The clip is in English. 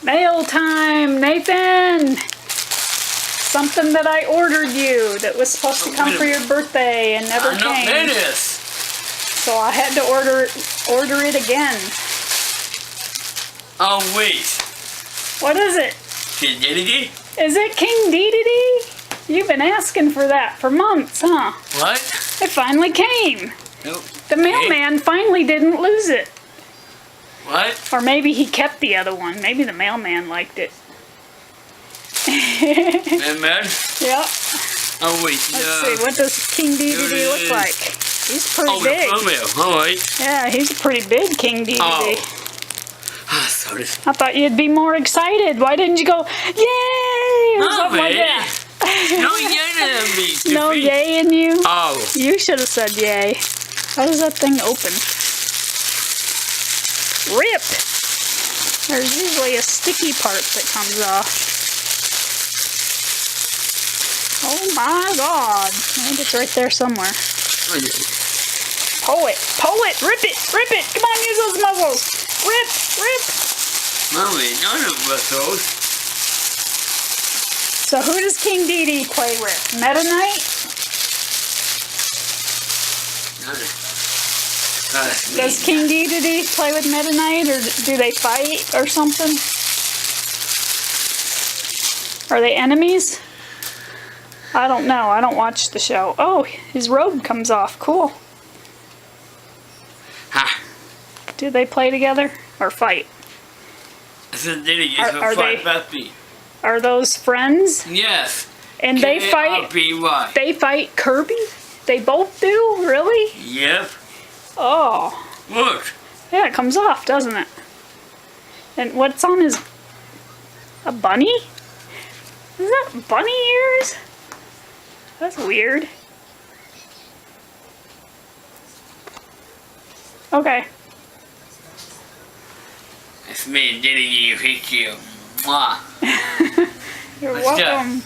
Mail time, Nathan! Something that I ordered you that was supposed to come for your birthday and never came. I know it is. So I had to order it again. Oh, wait. What is it? King Dedede? Is it King Dedede? You've been asking for that for months, huh? What? It finally came. Nope. The mailman finally didn't lose it. What? Or maybe he kept the other one. Maybe the mailman liked it. Man? Yep. Oh, wait. Let's see. What does King Dedede look like? He's pretty big. Oh, wait. Yeah, he's a pretty big King Dedede. Oh. Sorry. I thought you'd be more excited. Why didn't you go, yay, or something like that? No yay in me. No yay in you? Oh. You should have said yay. How does that thing open? Rip! There's usually a sticky part that comes off. Oh my god. I think it's right there somewhere. Pull it! Pull it! Rip it! Rip it! Come on, use those muscles! Rip! Rip! Mommy, none of us those. So who does King Dedede play with? Meta Knight? Does King Dedede play with Meta Knight, or do they fight or something? Are they enemies? I don't know. I don't watch the show. Oh, his robe comes off. Cool. Ha. Do they play together or fight? Are they? Are those friends? Yes. And they fight. K-R-B-Y. They fight Kirby? They both do? Really? Yep. Oh. Look. Yeah, it comes off, doesn't it? And what's on his... A bunny? Is that bunny ears? That's weird. Okay. It's me, Dedede. Thank you. Mwah. You're What's welcome.